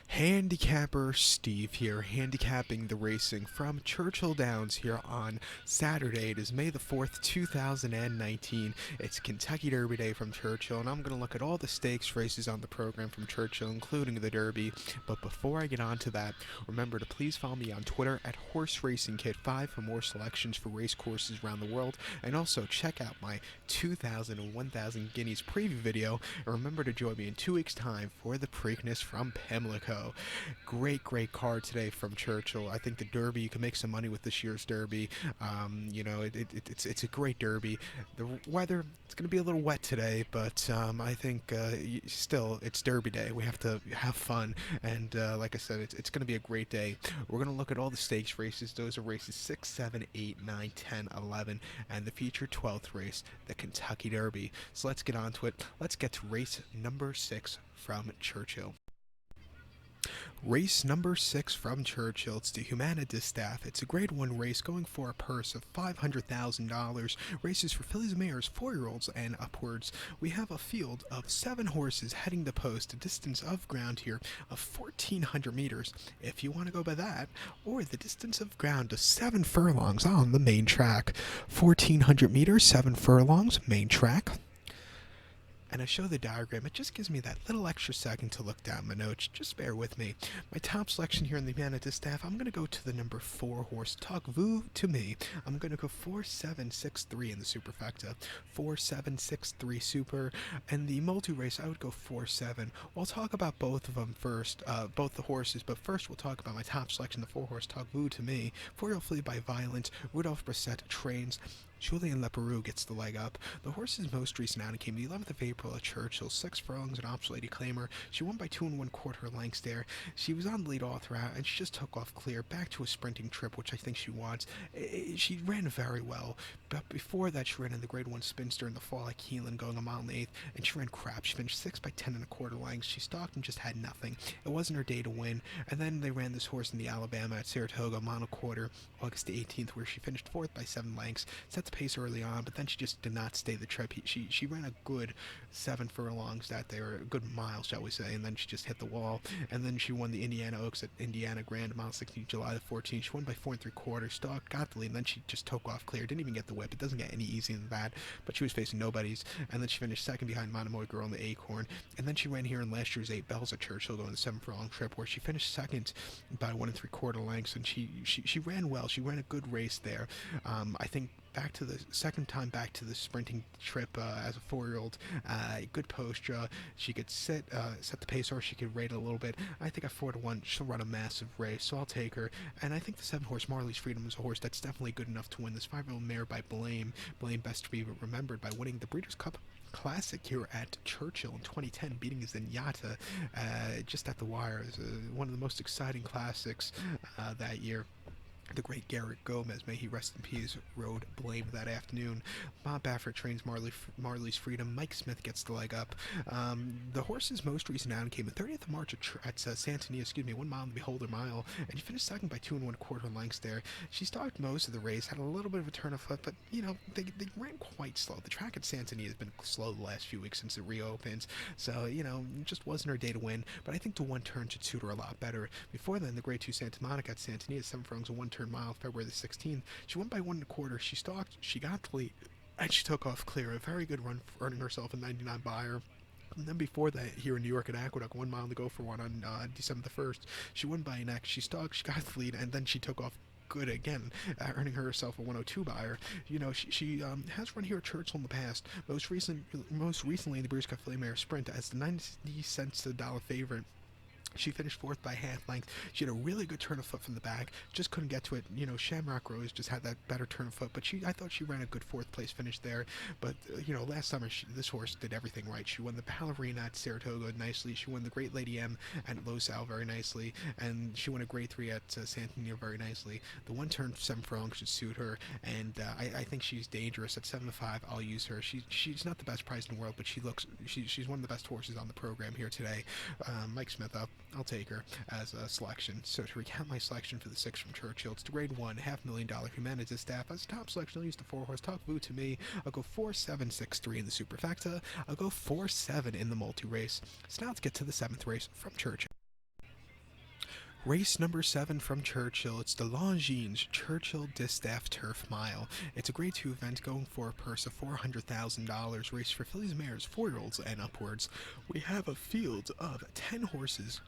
Handicapper Steve here, handicapping the racing from Churchill Downs here on Saturday. It is May the 4th, 2019. It's Kentucky Derby Day from Churchill, and I'm going to look at all the stakes races on the program from Churchill, including the Derby. But before I get on to that, remember to please follow me on Twitter at Horse Racing Kit 5 for more selections for race courses around the world, and also check out my 2,000 and 1,000 Guineas preview video, and remember to join me in 2 weeks' time for the Preakness from Pimlico. Great card today from Churchill. I think the Derby, you can make some money with this year's Derby. It's a great Derby. The weather, it's going to be a little wet today, but I think still it's Derby Day. We have to have fun, and like I said, it's going to be a great day. We're going to look at all the stakes races. Those are races 6, 7, 8, 9, 10, 11, and the featured 12th race, the Kentucky Derby. So let's get on to it. Let's get to race number 6 from Churchill. Race number 6 from Churchill, it's the Humana Distaff. It's a Grade 1 race going for a purse of $500,000. Races for fillies and mares, 4-year-olds and upwards. We have a field of 7 horses heading the post, a distance of ground here of 1,400 meters, if you want to go by that, or the distance of ground of 7 furlongs on the main track. 1,400 meters, 7 furlongs, main track. And I show the diagram, it just gives me that little extra second to look down my notes. Just bear with me. My top selection here in the Humana Distaff, I'm going to go to the number 4 horse, Talk Voo to Me. I'm going to go 4-7-6-3 in the superfecta. 4-7-6-3 super. And the multi-race, I would go 4-7. We'll talk about both of them first, both the horses, but first we'll talk about my top selection, the 4 horse, Talk Voo to Me. 4-year-old filly by Violent. Rudolph Brissett trains. Julien Leperoux gets the leg up. The horse's most recent outing came the 11th of April at Churchill, 6 furlongs, an Ops Lady Claimer. She won by 2 1/4 lengths there. She was on the lead all throughout, and she just took off clear, back to a sprinting trip, which I think she wants. She ran very well, but before that she ran in the Grade 1 Spinster in the fall at Keeneland, going a mile and 1/8, and she ran crap. She finished 6 by 10 1/4 lengths. She stalked and just had nothing. It wasn't her day to win, and then they ran this horse in the Alabama at Saratoga, mile and 1/4, August the 18th, where she finished 4th by 7 lengths, set the pace early on, but then she just did not stay the trip. She ran a good 7 furlongs that day, or a good mile, shall we say, and then she just hit the wall. And then she won the Indiana Oaks at Indiana Grand, mile 16, July the 14th. She won by 4 3/4, stalked, got the lead, and then she just took off clear. Didn't even get the whip. It doesn't get any easier than that, but she was facing nobodies. And then she finished second behind Monomoy Girl in the Acorn. And then she ran here in last year's 8 Bells at Churchill, going the 7 furlong trip, where she finished second by 1 3/4 lengths, and she ran well. She ran a good race there. I think back to the second time back to the sprinting trip as a 4-year-old, good posture. She could set the pace, or she could rate a little bit. I think at 4-1 she'll run a massive race, so I'll take her. And I think the 7 horse Marley's Freedom is a horse that's definitely good enough to win this 5-year-old mare by Blame best to be remembered by winning the Breeders' Cup Classic here at Churchill in 2010, beating Zenyatta just at the wire. It was one of the most exciting classics that year. The great Garrett Gomez, may he rest in peace, rode Blame that afternoon. Bob Baffert trains Marley's Freedom. Mike Smith gets the leg up. The horse's most recent outing came the 30th of March at Santania, 1 mile in the Beholder Mile, and she finished second by 2 1/4 lengths there. She stalked most of the race, had a little bit of a turn of foot, but, they ran quite slow. The track at Santania has been slow the last few weeks since it reopens, so, it just wasn't her day to win, but I think the 1 turn should suit her a lot better. Before then, the Grade 2 Santa Monica at Santania, 7 furlongs and 1 turn mile, February the 16th. She won by 1 1/4. She stalked, she got the lead, and she took off clear. A very good run, earning herself a 99 buyer. And then before that, here in New York at Aqueduct, 1 mile to go for one on December the 1st. She won by an X. She stalked, she got the lead, and then she took off good again, earning herself a 102 buyer. She has run here at Churchill in the past. Most recently in the Breeders' Cup Filly Mare Sprint as the 90 cents to the dollar favorite. She finished 4th by half length. She had a really good turn of foot from the back, just couldn't get to it. Shamrock Rose just had that better turn of foot, but I thought she ran a good 4th place finish there. But, last summer, this horse did everything right. She won the Ballerina at Saratoga nicely. She won the Great Lady M at Losal very nicely, and she won a Grade 3 at Santana very nicely. The 1 turn 7 furlongs should suit her, and I think she's dangerous. At 7-5, I'll use her. She's not the best price in the world, but she's one of the best horses on the program here today. Mike Smith up. I'll take her as a selection. So to recount my selection for the 6 from Churchill, it's the Grade 1, $500,000 Humana Distaff. As a top selection, I'll use the 4 horse Talk Voo to Me. I'll go 4-7-6-3 in the superfecta. I'll go 4-7 in the multi-race. So now let's get to the 7th race from Churchill. Race number 7 from Churchill. It's the Longines Churchill Distaff Turf Mile. It's a Grade 2 event going for a purse of $400,000. Race for fillies, mares, 4-year-olds, and upwards. We have a field of 10 horses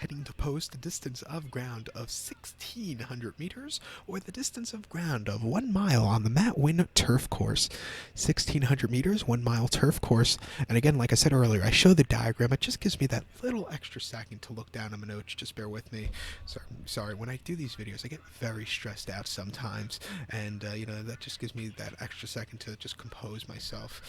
heading to post a distance of ground of 1,600 meters or the distance of ground of 1 mile on the Matt Wynn turf course. 1,600 meters, 1 mile turf course. And again, like I said earlier, I show the diagram. It just gives me that little extra second to look down at my notes. Just bear with me. Sorry, when I do these videos, I get very stressed out sometimes. And, that just gives me that extra second to just compose myself.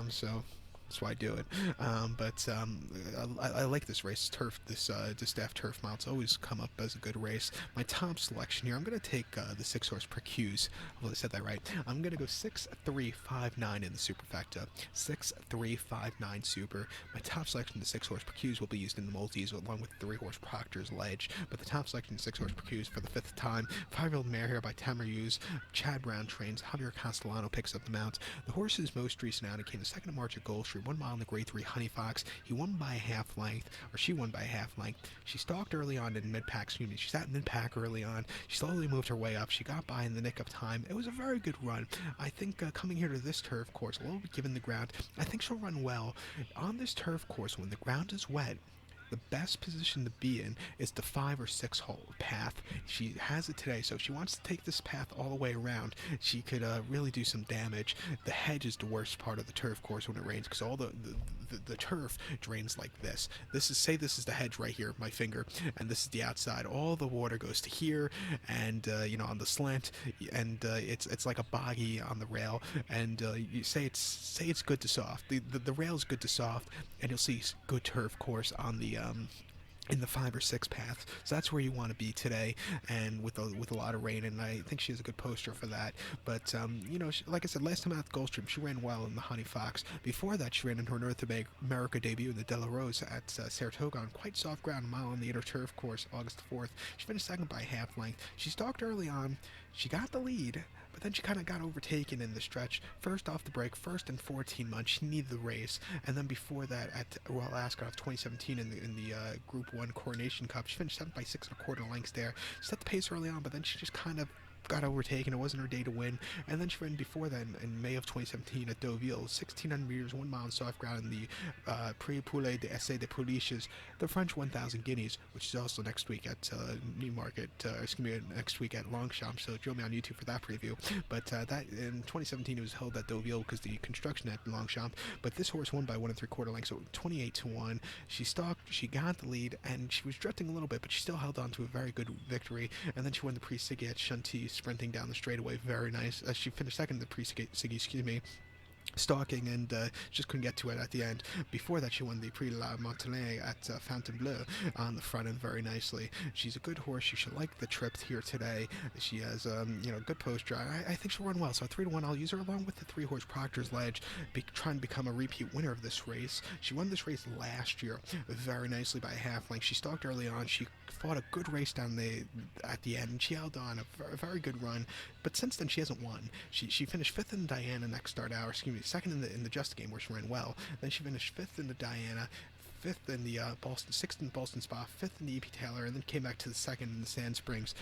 So that's why I do it. I like this race. This Distaff Turf Mile. It's always come up as a good race. My top selection here, I'm going to take the 6-horse Percuse. Well, I said that right. I'm going to go 6-3-5-9 in the superfecta. 6-3-5-9 super. My top selection, the 6-horse Percuse, will be used in the multis along with 3-horse Proctor's Ledge. But the top selection, 6-horse Percuse, for the 5th time. 5-year-old mare here by Tamara Hughes. Chad Brown trains. Javier Castellano picks up the mount. The horse's most recent outing came the 2nd of March at Gold Street. 1 mile in the Grade 3 Honey Fox. He won by a half length, or she won by a half length. She stalked early on in mid-pack, She sat mid-pack early on. She slowly moved her way up. She got by in the nick of time. It was a very good run. I think coming here to this turf course, a little bit given the ground, I think she'll run well. On this turf course, when the ground is wet, the best position to be in is the 5 or 6 hole path. She has it today, so if she wants to take this path all the way around, she could really do some damage. The hedge is the worst part of the turf course when it rains, because all the turf drains like this. This is the hedge right here, my finger, and this is the outside. All the water goes to here, and on the slant, and it's like a boggy on the rail. And you say it's good to soft. The rail is good to soft, and you'll see good turf course on the in the 5 or 6 path. So that's where you want to be today, and with a lot of rain, and I think she has a good poster for that. But like I said, last time out at Gulfstream, she ran well in the Honey Fox. Before that, she ran in her North America debut in the De La Rose at Saratoga on quite soft ground, a mile on the inner turf course, August 4th. She finished 2nd by half length. She stalked early on. She got the lead, but then she kind of got overtaken in the stretch. First off the break, first in 14 months, she needed the race. And then before that, at Royal Ascot of 2017 in the Group 1 Coronation Cup, she finished 7 by 6 1/4 lengths there. She set the pace early on, but then she just kind of got overtaken. It wasn't her day to win. And then she ran before then in May of 2017 at Deauville, 1,600 meters, 1 mile on soft ground in the Prix Poulet de Essai de Pouliches, the French 1,000 guineas, which is also next week at Newmarket, next week at Longchamp. So join me on YouTube for that preview. But that in 2017 it was held at Deauville because the construction at Longchamp. But this horse won by 1 3/4 lengths, so 28-1. She stalked, she got the lead, and she was drifting a little bit, but she still held on to a very good victory. And then she won the Prix Siggy at Chantilly, sprinting down the straightaway. Very nice. She finished 2nd in the Prix Siggy, stalking, and just couldn't get to it at the end. Before that, she won the Prix La Montagne at Fontainebleau on the front end very nicely. She's a good horse. You should like the trip here today. She has good posture. I think she'll run well. So 3-1, I'll use her along with the 3-horse Proctor's Ledge, trying to become a repeat winner of this race. She won this race last year very nicely by a half length. She stalked early on. She fought a good race at the end. She held on a very good run, but since then she hasn't won. She finished 5th in the Diana next start hour. 2nd in the Just Game, where she ran well. Then she finished 5th in the Diana, 5th in the Boston, 6th in the Boston Spa, 5th in the E.P. Taylor, and then came back to the 2nd in the Sand Springs.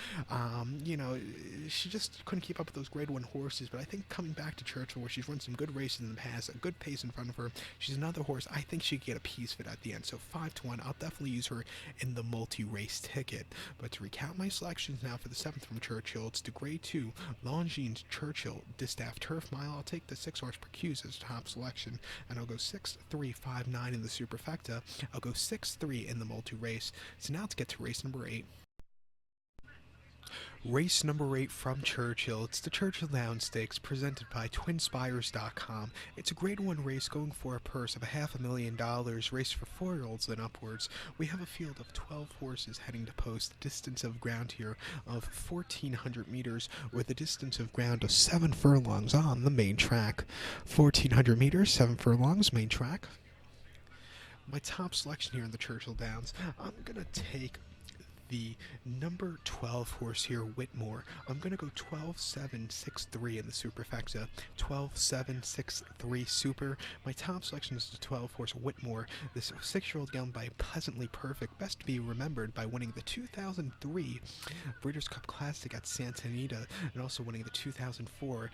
She just couldn't keep up with those Grade 1 horses, but I think coming back to Churchill, where she's run some good races in the past, a good pace in front of her, she's another horse. I think she could get a piece of it at the end. So 5-1, I'll definitely use her in the multi-race ticket. But to recount my selections now for the 7th from Churchill, it's the Grade 2 Longines Churchill Distaff Turf Mile. I'll take the 6-horse Percuse as top selection, and I'll go 6-3-5-9 in the superfecta. I'll go 6-3 in the multi-race. So now let's get to race number 8. Race number 8 from Churchill. It's the Churchill Downs Stakes, presented by TwinSpires.com. It's a Grade 1 race going for a purse of $500,000, race for 4-year-olds and upwards. We have a field of 12 horses heading to post. The distance of ground here of 1,400 meters, or the distance of ground of 7 furlongs on the main track. 1,400 meters, 7 furlongs, main track. My top selection here in the Churchill Downs, I'm going to take the number 12 horse here, Whitmore. I'm going to go 12-7-6-3 in the superfecta. 12-7-6-3 super. My top selection is the 12 horse Whitmore. This 6-year-old gelding by Pleasantly Perfect, best to be remembered by winning the 2003 Breeders' Cup Classic at Santa Anita and also winning the 2004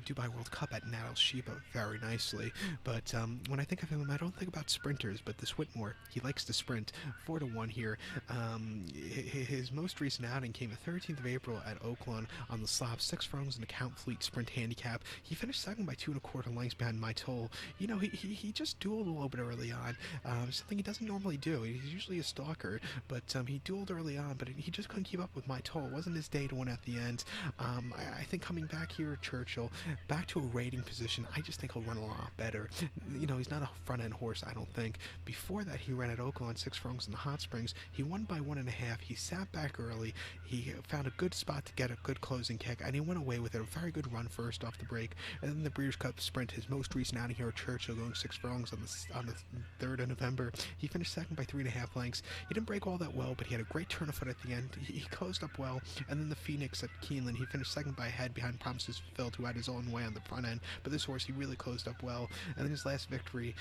Dubai World Cup at Natal Sheba very nicely. But when I think of him, I don't think about sprinters, but this Whitmore, he likes to sprint. 4-1 here. His most recent outing came the 13th of April at Oaklawn on the slop, 6 furlongs in the Count Fleet Sprint Handicap. He finished second by 2 1/4 lengths behind My Toll. You know, he just dueled a little bit early on, something he doesn't normally do. He's usually a stalker, but he dueled early on, but he just couldn't keep up with My Toll. It wasn't his day to win at the end. I think coming back here at Churchill, back to a rating position, I just think he'll run a lot better. You know, he's not a front-end horse, I don't think. Before that, he ran at Oaklawn 6 furlongs in the Hot Springs. He won by 1.5. He sat back early. He found a good spot to get a good closing kick, and he went away with it. A very good run first off the break. And then the Breeders' Cup Sprint, his most recent outing here at Churchill, going 6 furlongs on the 3rd of November. He finished second by 3.5 lengths. He didn't break all that well, but he had a great turn of foot at the end. He closed up well. And then the Phoenix at Keeneland, he finished second by a head behind Promises Fulfilled, who had his own way on the front end. But this horse, he really closed up well. And then his last victory,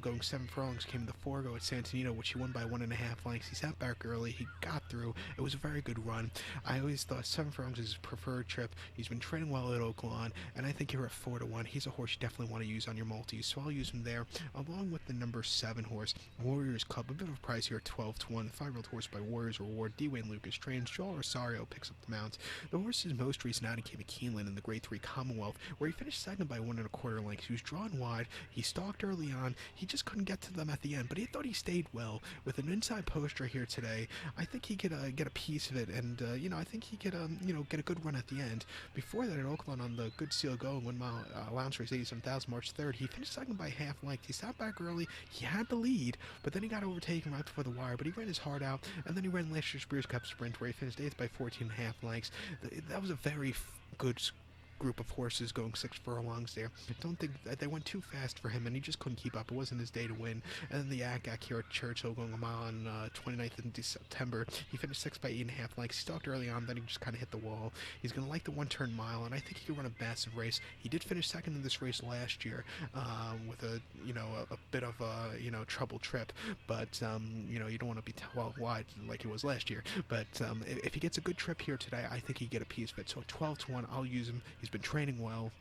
going 7 furlongs, came in the Forgo at Santa Anita, which he won by 1.5 lengths. He sat back early. He got through. It was a very good run. I always thought 7 furlongs is his preferred trip. He's been training well at Oaklawn, and I think here at 4-1, he's a horse you definitely want to use on your multis. So I'll use him there, along with the number 7 horse, Warriors Club. A bit of a price here at 12-1. 5-year-old horse by Warriors Reward. Dwayne Lucas trains. Joel Rosario picks up the mount. The horse's most recent outing came at Keeneland in the Grade 3 Commonwealth, where he finished second by 1 1/4 lengths. He was drawn wide. He stalked early on. He just couldn't get to them at the end, but he thought he stayed well. With an inside poster here today, I think he could get a piece of it, and I think he could get a good run at the end. Before that, at Oaklawn on the Good Seal Going 1 mile allowance race 87,000 March 3rd, he finished second by half length. He sat back early. He had the lead, but then he got overtaken right before the wire. But he ran his heart out, and then he ran last year's Breeders' Cup Sprint, where he finished 8th by 14.5 lengths. That was a very good group of horses going 6 furlongs there. I don't think that they went too fast for him, and he just couldn't keep up. It wasn't his day to win. And then the Agak here at Churchill going a mile on 29th of September. He finished 6th by 8.5 lengths. He stalked early on, then he just kind of hit the wall. He's going to like the 1-turn mile, and I think he can run a massive race. He did finish second in this race last year with a bit of a trouble trip, but you don't want to be wide like it was last year. But if he gets a good trip here today, I think he get a piece of it. So 12-1, I'll use him. He's been training well.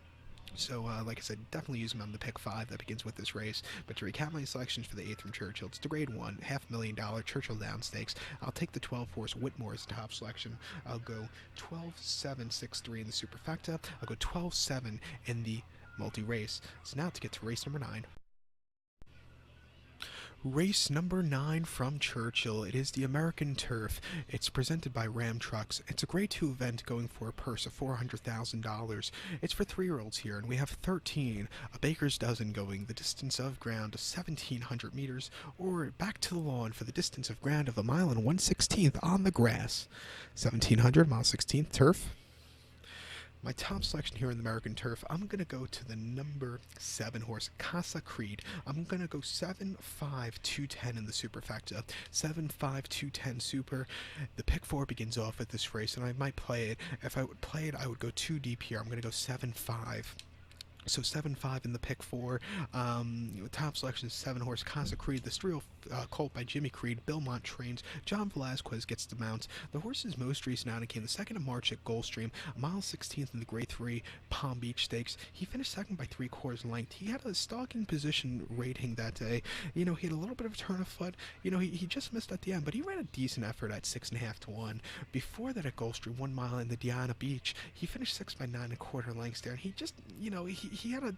So, like I said, definitely use him on the pick 5 that begins with this race. But to recap my selections for the 8th from Churchill, it's the Grade 1, $500,000 Churchill Down Stakes. I'll take the 12 horse Whitmore as top selection. I'll go 12-7-6-3 in the superfecta. I'll go 12-7 in the multi-race. So now to get to race number 9. Race number 9 from Churchill. It is the American Turf. It's presented by Ram Trucks. It's a Grade 2 event going for a purse of $400,000. It's for 3-year-olds here, and we have 13, a baker's dozen going the distance of ground of 1,700 meters, or back to the lawn for the distance of ground of 1 mile and 1/16 on the grass. 1,700, mile 16th, turf. My top selection here in the American Turf, I'm going to go to the number 7 horse, Casa Creed. I'm going to go 7-5-2-10 in the superfecta. 7-5-2-10 super. The pick 4 begins off at this race, and I might play it. If I would play it, I would go too deep here. I'm going to go 7-5. So 7-5 in the pick 4. Top selection is 7 horse Casa Creed. The Striel colt by Jimmy Creed. Belmont trains. John Velazquez gets the mount. The horse's most recent outing came the 2nd of March at Gulfstream, a mile 16th in the Grade 3 Palm Beach Stakes. He finished second by 3/4 length. He had a stalking position rating that day. He had a little bit of a turn of foot. He just missed at the end, but he ran a decent effort at 6.5-1. Before that at Gulfstream, 1 mile in the Diana Beach, he finished 6th by 9.25 lengths there, and he just, he had a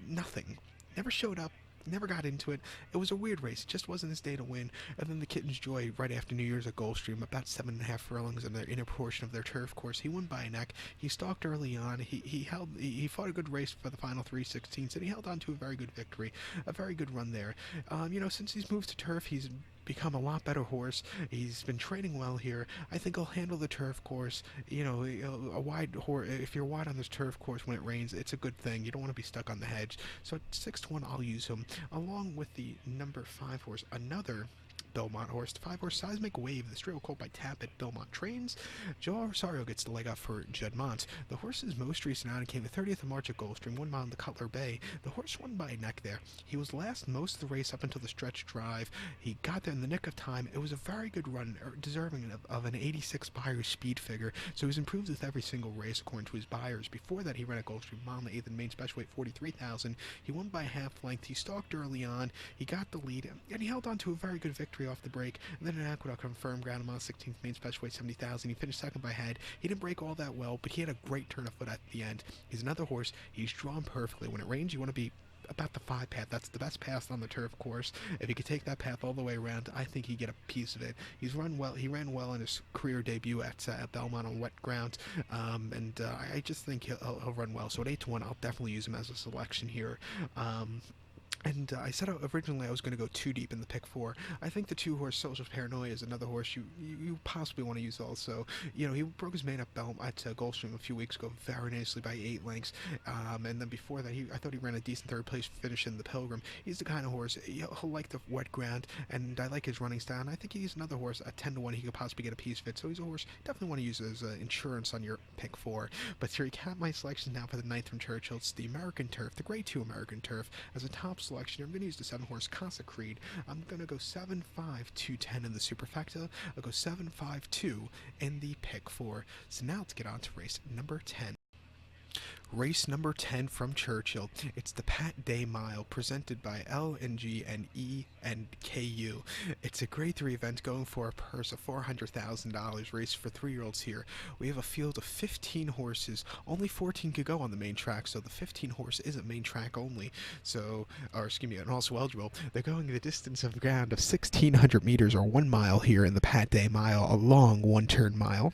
nothing. Never showed up. Never got into it. It was a weird race. It just wasn't his day to win. And then the Kitten's Joy right after New Year's at Gulfstream, about 7.5 furlongs in the inner portion of their turf course. He won by a neck. He stalked early on. He fought a good race for the final 3/16, and he held on to a very good victory. A very good run there. Since he's moved to turf, he's become a lot better horse. He's been training well here. I think he'll handle the turf course. A wide horse, if you're wide on this turf course when it rains, it's a good thing. You don't want to be stuck on the hedge. So at 6-1, I'll use him, along with the number 5 horse, another Belmont horse. The 5-horse Seismic Wave, the Stray Colt by Tap at Belmont Trains. Joe Rosario gets the leg up for Judd The horse's most recent outing came the 30th of March at Gulfstream, 1 mile in the Cutler Bay. The horse won by a neck there. He was last most of the race up until the stretch drive. He got there in the nick of time. It was a very good run, deserving of an 86 Buyers speed figure, so he's improved with every single race according to his buyers. Before that, he ran at Gulfstream, mile in the 8th in main special weight, 43,000. He won by half length. He stalked early on. He got the lead, and he held on to a very good victory off the break. And then an Aqueduct on firm ground, mile 16th main special weight, 70,000. He finished second by head. He didn't break all that well, but he had a great turn of foot at the end. He's another horse. He's drawn perfectly. When it rains, you want to be about the 5 path. That's the best path on the turf course. If he could take that path all the way around, I think he'd get a piece of it. He's run well. He ran well in his career debut at Belmont on wet ground, and I just think he'll run well. So at 8-1, I'll definitely use him as a selection here. And I said originally I was going to go too deep in the pick 4. I think the 2-horse Social Paranoia is another horse you possibly want to use also. You know, he broke his mane at Gulfstream a few weeks ago very nicely by 8 lengths. And then before that, I thought he ran a decent third place finish in the Pilgrim. He's the kind of horse, he'll like the wet ground, and I like his running style. And I think he's another horse at 10-1 he could possibly get a piece of it. So he's a horse definitely want to use as insurance on your pick 4. But to recap my selections now for the 9th from Churchill, it's the American Turf, the Grade 2 American Turf, as a top selection. I'm going to use the 7-horse Casa Creed. I'm going to go 7-5-2-10 in the superfecta. I'll go 7-5-2 in the pick 4. So now let's get on to race number 10. Race number 10 from Churchill. It's the Pat Day Mile, presented by L&G and E and KU. It's a grade 3 event going for a purse of $400,000, race for 3-year-olds here. We have a field of 15 horses. Only 14 could go on the main track, so the 15 horse isn't main track only. So, and also eligible. They're going the distance of ground of 1,600 meters or 1 mile here in the Pat Day Mile, a long one-turn mile.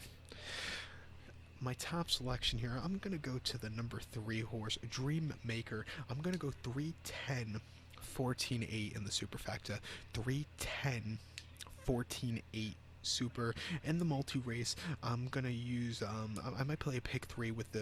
My top selection here, I'm going to go to the number 3 horse, Dream Maker. I'm going to go 3-10-14-8 in the superfecta. 3-10-14-8 super. In the multi-race, I'm going to use, I might play a pick 3 with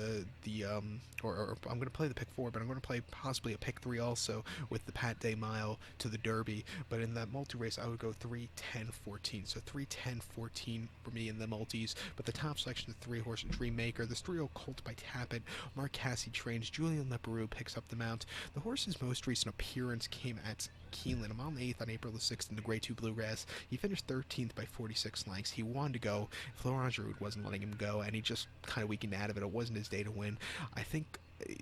or I'm going to play the pick 4, but I'm going to play possibly a pick 3 also with the Pat Day Mile to the Derby. But in that multi-race, I would go 3-10-14. So 3-10-14 for me in the multis. But the top selection, the 3-horse Dream Maker, the 3-year-old Colt by Tappet. Mark Cassie trains. Julian Leperoux picks up the mount. The horse's most recent appearance came at Keeneland. I'm on the 8th on April the 6th in the Grade 2 Bluegrass. He finished 13th by 46 lengths. He wanted to go. Florent Giroud wasn't letting him go, and he just kind of weakened out of it. It wasn't his day to win. I think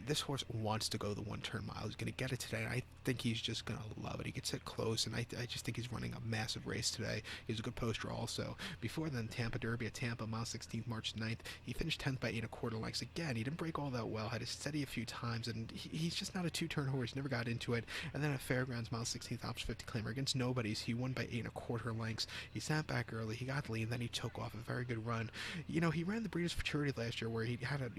this horse wants to go the one-turn mile. He's going to get it today, and I think he's just going to love it. He gets it close, and I just think he's running a massive race today. He's a good poster also. Before then, Tampa Derby at Tampa, mile 16th, March 9th. He finished 10th by 8 1/4 lengths. Again, he didn't break all that well, had to steady a few times, and he's just not a 2-turn horse. Never got into it. And then at Fairgrounds, mile 16th, option 50 claimer against nobodies. He won by 8 1/4 lengths. He sat back early. He got the lead, and then he took off a very good run. You know, he ran the Breeders' Futurity last year where he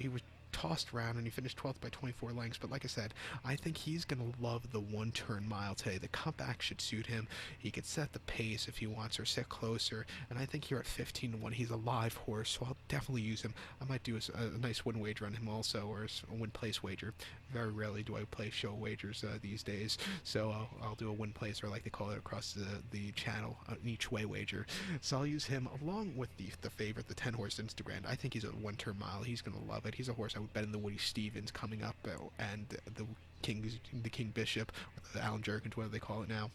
was tossed around and he finished 12th by 24 lengths. But like I said, I think he's going to love the one-turn mile today. The cutback should suit him. He could set the pace if he wants or sit closer, and I think here at 15-1 he's a live horse, so I'll definitely use him. I might do a nice win wager on him also, or a win place wager. Very rarely do I play show wagers these days, so I'll do a win place, or like they call it across the channel, an each way wager. So I'll use him along with the favorite, the 10-horse Instagram. I think he's a one-turn mile. He's going to love it. He's a horse I would bet in the Woody Stevens coming up, and the King Bishop, or the Alan Jerkins, whatever they call it now.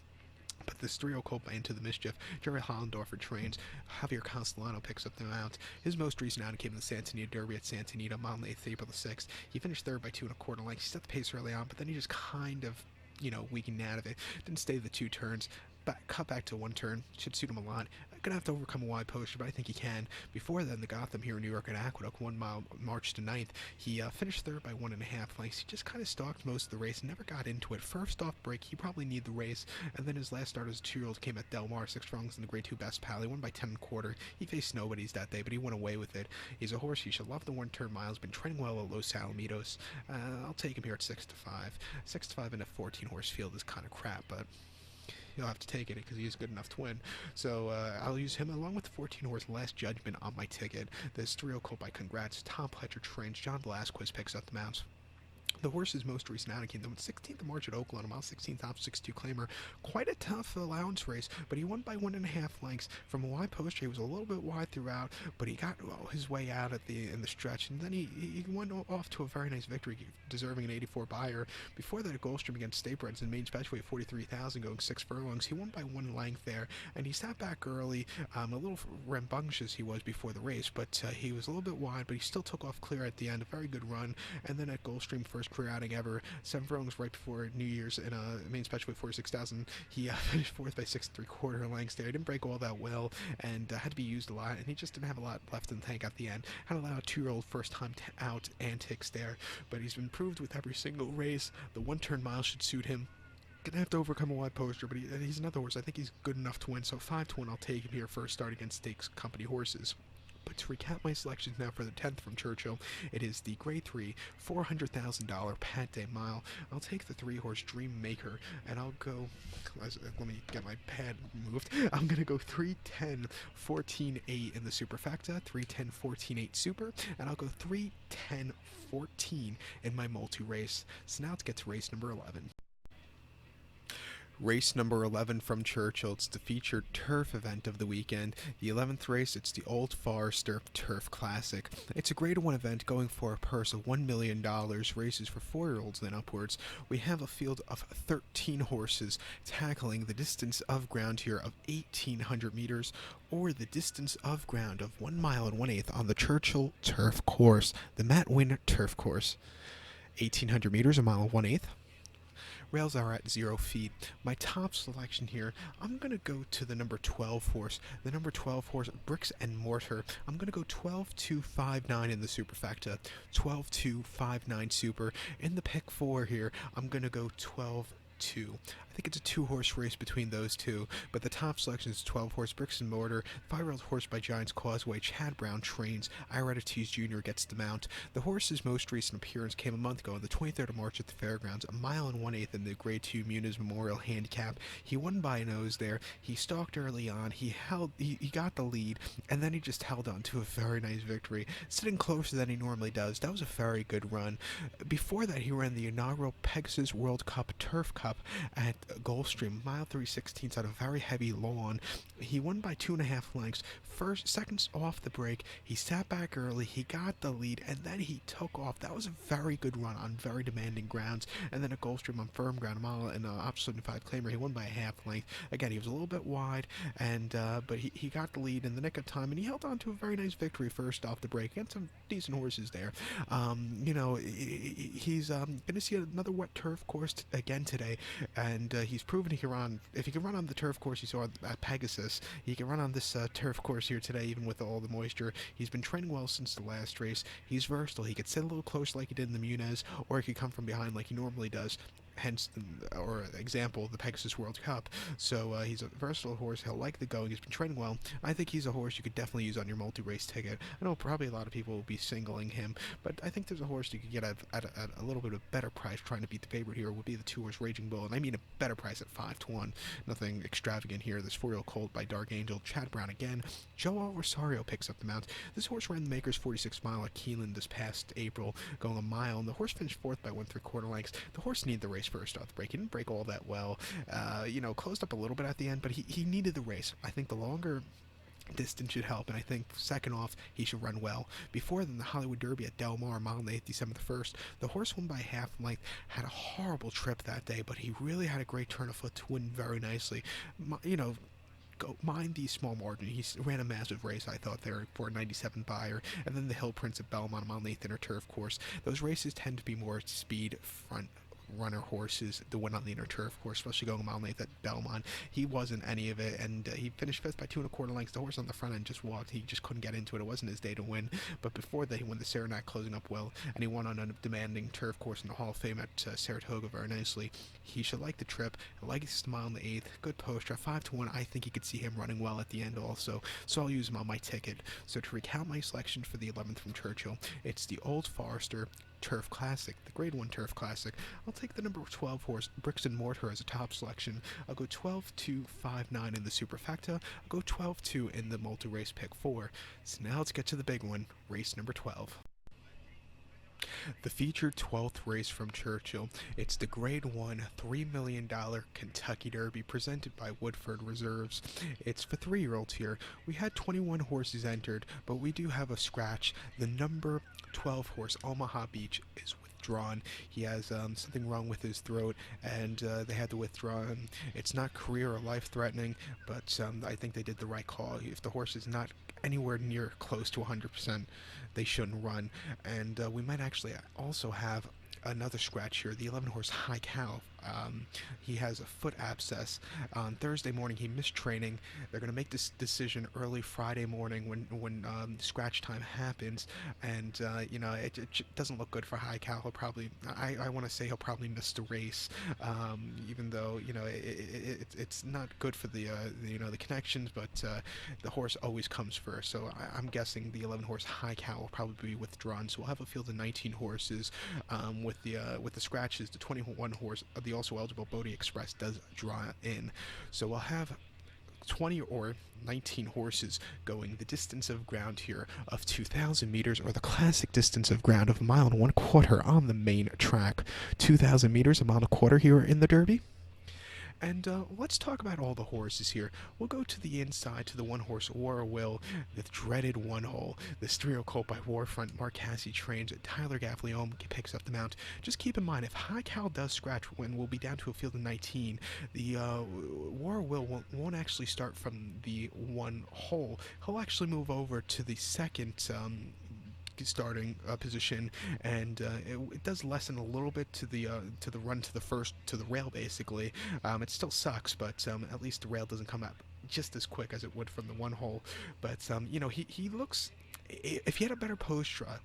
But this 3-year-old Colt by Into the Mischief, Jerry Hollendorfer trains. Javier Castellano picks up the mount. His most recent outing came in the Santa Anita Derby at Santa Anita, mile 8th, April the 6th. He finished 3rd by 2 1/4 lengths. He set the pace early on, but then he just kind of, weakened out of it. Didn't stay the 2 turns. Cut back to 1 turn. Should suit him a lot. Gonna have to overcome a wide poster, but I think he can. Before then, the Gotham here in New York at Aqueduct, 1 mile, March to 9th. He finished 3rd by 1.5 lengths. He just kind of stalked most of the race, never got into it. First off break, he probably needed the race, and then his last start as a 2-year-old came at Del Mar, 6 furlongs in the Grade 2 Best Pal. He won by 10 1/4. He faced nobodies that day, but he went away with it. He's a horse. You should love the one-turn miles. Been training well at Los Alamitos. I'll take him here at 6-5. 6-5 in a 14-horse field is kind of crap, but you'll have to take it because he's good enough to win. So I'll use him along with the 14-horse Last Judgment on my ticket. This 3-year-old Colt by Congrats. Tom Pletcher trains. John Velasquez picks up the mounts. The horse's most recent outing came the 16th of March at Oakland, a mile 16 top 6-2 claimer. Quite a tough allowance race, but he won by 1.5 lengths. From a wide post, he was a little bit wide throughout, but he got his way out in the stretch, and then he went off to a very nice victory, deserving an 84 buyer. Before that, at Gulfstream against Statebreds in main special weight 43,000, going 6 furlongs. He won by 1 length there, and he sat back early. A little rambunctious he was before the race, but he was a little bit wide, but he still took off clear at the end. A very good run, and then at Gulfstream, first career outing ever, 7 furlongs right before New Year's in a main special weight 46,000. He finished 4th by 6 3/4 lengths there. He didn't break all that well, and had to be used a lot, and he just didn't have a lot left in the tank at the end. Had a lot of 2-year-old first time out antics there, but he's been proved with every single race. The 1-turn mile should suit him. Gonna have to overcome a wide poster, but he's another horse. I think he's good enough to win, so 5-1 I'll take him here first start against Stakes Company horses. But to recap my selections now for the 10th from Churchill, it is the Grade 3, $400,000 Pate Mile. I'll take the 3-horse Dream Maker, and I'll go, let me get my pad moved, I'm going to go 310, 14-8 in the superfecta, 310, 14-8 super, and I'll go 310, 14 in my multi-race. So now let's get to race number 11. Race number 11 from Churchill. It's the featured turf event of the weekend. The 11th race, it's the Old Forester Turf Classic. It's a grade 1 event going for a purse of $1 million, races for 4-year-olds then upwards. We have a field of 13 horses tackling the distance of ground here of 1,800 meters, or the distance of ground of 1 mile and 1/8 on the Churchill Turf Course, the Matt Winn Turf Course. 1,800 meters, a mile and 1/8. Rails are at 0 feet. My top selection here, I'm going to go to the number 12 horse. The number 12 horse, Bricks and Mortar. I'm going to go 12-2-5-9 in the superfecta. 12-2-5-9 super. In the pick 4 here, I'm going to go 12-2. I think it's a 2-horse race between those two, but the top selection is 12-horse Bricks and Mortar. 5-year-old horse by Giants Causeway, Chad Brown trains. Ira Tees Jr. gets the mount. The horse's most recent appearance came a month ago on the 23rd of March at the Fairgrounds, a mile and 1/8 in the Grade 2 Muniz Memorial Handicap. He won by a nose there. He stalked early on. He got the lead, and then he just held on to a very nice victory, sitting closer than he normally does. That was a very good run. Before that, he ran the inaugural Pegasus World Cup Turf Cup at Gulfstream, mile 3/16 on a very heavy lawn. He won by 2.5 lengths. Seconds off the break, he sat back early, he got the lead, and then he took off. That was a very good run on very demanding grounds. And then at Gulfstream on firm ground, a mile and opposite 75 claimer, he won by a half length. Again, he was a little bit wide, and but he got the lead in the nick of time, and he held on to a very nice victory first off the break against some decent horses there. He's going to see another wet turf course again today, and he's proven he can run. If he can run on the turf course he saw at Pegasus, he can run on this turf course here today, even with all the moisture. He's been training well since the last race. He's versatile. He could sit a little closer like he did in the Muniz, or he could come from behind like he normally does. Hence, the Pegasus World Cup. So he's a versatile horse. He'll like the going. He's been training well. I think he's a horse you could definitely use on your multi-race ticket. I know probably a lot of people will be singling him, but I think there's a horse you could get at a little bit of a better price trying to beat the favorite here. Would be the 2-horse Raging Bull, and I mean a better price at 5-1. Nothing extravagant here. This 4-year-old colt by Dark Angel. Chad Brown again. Joel Rosario picks up the mount. This horse ran the Maker's 46 mile at Keeneland this past April, going a mile, and the horse finished 4th by 1 3/4 lengths. The horse needed the race first off the break. He didn't break all that well. Closed up a little bit at the end, but he needed the race. I think the longer distance should help, and I think second off he should run well. Before then, the Hollywood Derby at Del Mar, mile and 1/8, December the 1st, the horse won by half length. Had a horrible trip that day, but he really had a great turn of foot to win very nicely. Mind the small margin. He ran a massive race, I thought, there for a 97 buyer. And then the Hill Prince at Belmont, mile and 1/8 inner turf course. Those races tend to be more speed front runner horses to win on the inner turf course, especially going a mile and 1/8 at Belmont. He wasn't any of it, and he finished 5th by 2 1/4 lengths. The horse on the front end just walked. He just couldn't get into it. It wasn't his day to win. But before that, he won the Saranac, closing up well, and he won on a demanding turf course in the Hall of Fame at Saratoga very nicely. He should like the trip. He likes the mile and 1/8. Good poster. 5-1. I think you could see him running well at the end also, so I'll use him on my ticket. So to recount my selection for the 11th from Churchill, it's the Old Forester Turf Classic, the Grade 1 Turf Classic. I'll take the number 12 horse, Bricks and Mortar, as a top selection. I'll go 12-2-5-9 in the superfecta. I'll go 12-2 in the multi-race pick 4. So now let's get to the big one, race number 12. The featured 12th race from Churchill. It's the Grade 1 $3 million Kentucky Derby presented by Woodford Reserves. It's for 3-year-olds here. We had 21 horses entered, but we do have a scratch. The number 12 horse, Omaha Beach, is withdrawn. He has something wrong with his throat, and they had to withdraw him. It's not career or life threatening, but I think they did the right call. If the horse is not anywhere near close to 100%, they shouldn't run. And we might actually also have another scratch here, the 11 horse High Cal. He has a foot abscess. On Thursday morning, he missed training. They're going to make this decision early Friday morning when scratch time happens, and it doesn't look good for High Cal. He'll probably, I want to say he'll probably miss the race, even though it's not good for the connections, but the horse always comes first. So I'm guessing the 11 horse High Cal will probably be withdrawn. So we'll have a field of 19 horses. With the scratches, the 21 horse, the also eligible Bodie Express does draw in. So we'll have 20 or 19 horses going the distance of ground here of 2,000 meters, or the classic distance of ground of 1.25 miles on the main track. 2,000 meters, 1.25 miles here in the Derby. And let's talk about all the horses here. We'll go to the inside to the 1-horse War Will, the dreaded 1-hole. The 3-year-old colt by Warfront, Mark Casse trains. Tyler Gaffleome picks up the mount. Just keep in mind, if High Cal does scratch when we'll be down to a field of 19, the War Will won't actually start from the 1-hole. He'll actually move over to the second starting position, and it does lessen a little bit to the run to the first to the rail. Basically, it still sucks, but at least the rail doesn't come up just as quick as it would from the 1-hole. But he looks. If he had a better post draw,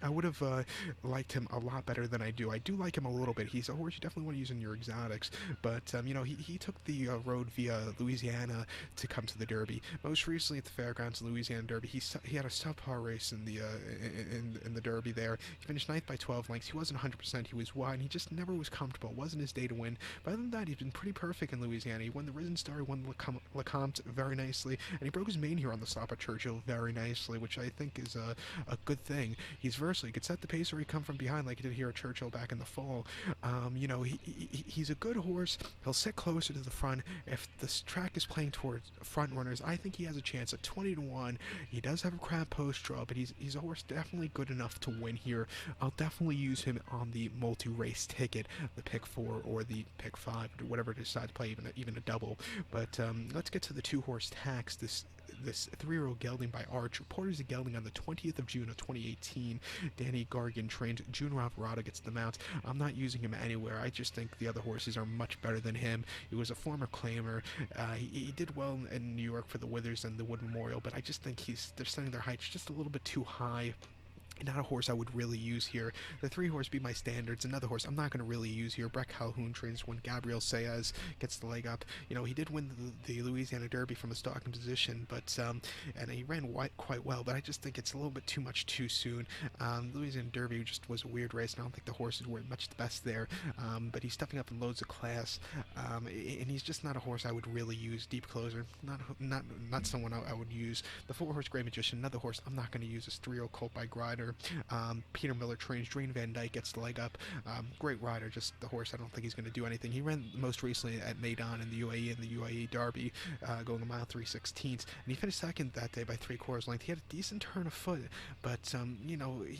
I would have liked him a lot better than I do. I do like him a little bit. He's a horse you definitely want to use in your exotics, but he took the road via Louisiana to come to the Derby. Most recently at the Fairgrounds Louisiana Derby, he had a subpar race in the in the Derby there. He finished 9th by 12 lengths. He wasn't 100%. He was wide. He just never was comfortable. It wasn't his day to win. But other than that, he's been pretty perfect in Louisiana. He won the Risen Star, he won LeCompte very nicely, and he broke his mane here on the stop at Churchill very nicely, which I think is a good thing. He's very he could set the pace or he come from behind like he did here at Churchill back in the fall. He's a good horse. He'll sit closer to the front. If this track is playing towards front runners, I think he has a chance at 20-1. He does have a crab post draw, but he's a horse definitely good enough to win here. I'll definitely use him on the multi-race ticket, the pick 4 or the pick 5, whatever to decide to play, even a double. But let's get to the 2-horse tax. This 3-year-old gelding by Arch. Reporters of gelding on the 20th of June of 2018. Danny Gargan trained. June Alvarado gets the mount. I'm not using him anywhere. I just think the other horses are much better than him. He was a former claimer. He did well in New York for the Withers and the Wood Memorial, but I just think they're setting their heights just a little bit too high. Not a horse I would really use here. The 3-horse Be My Standards, another horse I'm not going to really use here. Brett Calhoun trains when Gabriel Saez gets the leg up. He did win the Louisiana Derby from a stalking position, but and he ran quite well, but I just think it's a little bit too much too soon. Louisiana Derby just was a weird race, and I don't think the horses were much the best there, but he's stepping up in loads of class, and he's just not a horse I would really use. Deep closer, not someone I would use. The 4-horse Grey Magician, another horse I'm not going to use. This 3-year-old colt by Grider. Peter Miller trains. Drain Van Dyke gets the leg up. Great rider, just the horse I don't think he's going to do anything. He ran most recently at Maidan in the UAE, in the UAE Derby, going a mile 3/16, and he finished second that day by 3/4 length. He had a decent turn of foot, but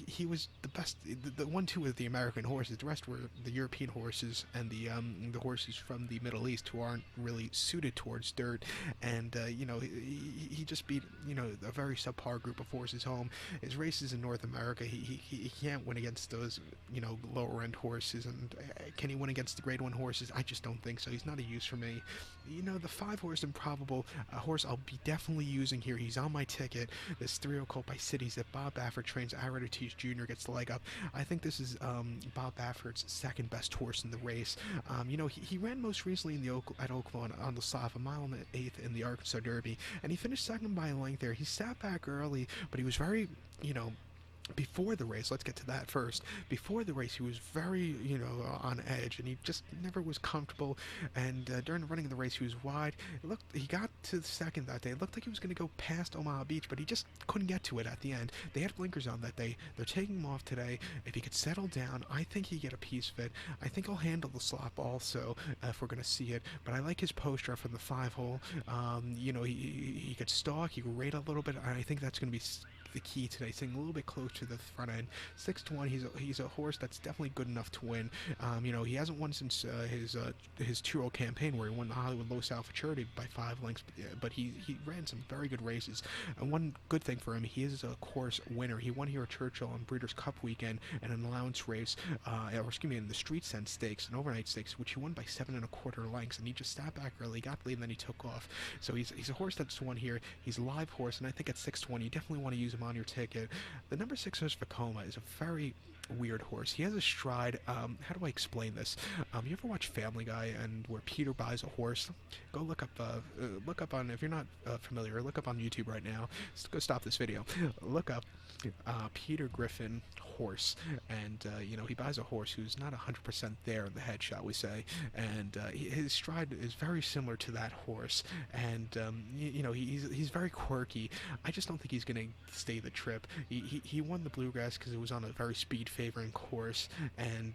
he was the best. The 1-2 with the American horses. The rest were the European horses and the horses from the Middle East who aren't really suited towards dirt, and he just beat a very subpar group of horses home. His races in North America, he can't win against those lower end horses, and can he win against the Grade 1 horses? I just don't think so. He's not a use for me. The 5-horse Improbable, a horse I'll be definitely using here. He's on my ticket. This 3-year-old colt by Cities that Bob Baffert trains. Ira Ortiz Jr. gets the leg up. I think this is Bob Baffert's second best horse in the race. He ran most recently at Oklahoma on the Slav, a mile and 1/8 in the Arkansas Derby, and he finished second by a length there. He sat back early, but he was very Before the race, let's get to that first. Before the race, he was very, on edge, and he just never was comfortable. And during the running of the race, he was wide. He got to the second that day. It looked like he was going to go past Omaha Beach, but he just couldn't get to it at the end. They had blinkers on that day. They're taking him off today. If he could settle down, I think he'd get a piece fit. I think he'll handle the slop also, if we're going to see it. But I like his post draw from the 5-hole. He could stalk, he could rate a little bit. I think that's going to be the key today, staying a little bit close to the front end. 6-1. He's a horse that's definitely good enough to win. He hasn't won since his 2-year-old campaign where he won the Hollywood Los Alpha Charity by 5 lengths. But he ran some very good races. And one good thing for him, he is a course winner. He won here at Churchill on Breeders' Cup weekend in an allowance race, in the Street Sense Stakes, an overnight stakes, which he won by 7 1/4 lengths. And he just sat back early, got the lead, and then he took off. So he's a horse that's won here. He's a live horse, and I think at 6-1, you definitely want to use him on your ticket. The number 6 horse Vekoma is a very weird horse. He has a stride. How do I explain this? You ever watch Family Guy and where Peter buys a horse? Go look up on, if you're not familiar, look up on YouTube right now. Go stop this video. Look up Peter Griffin horse, and he buys a horse who's not 100% there in the head, shall we say, and his stride is very similar to that horse, and he's very quirky. I just don't think he's going to stay the trip. He won the Bluegrass because it was on a very speed favoring course, and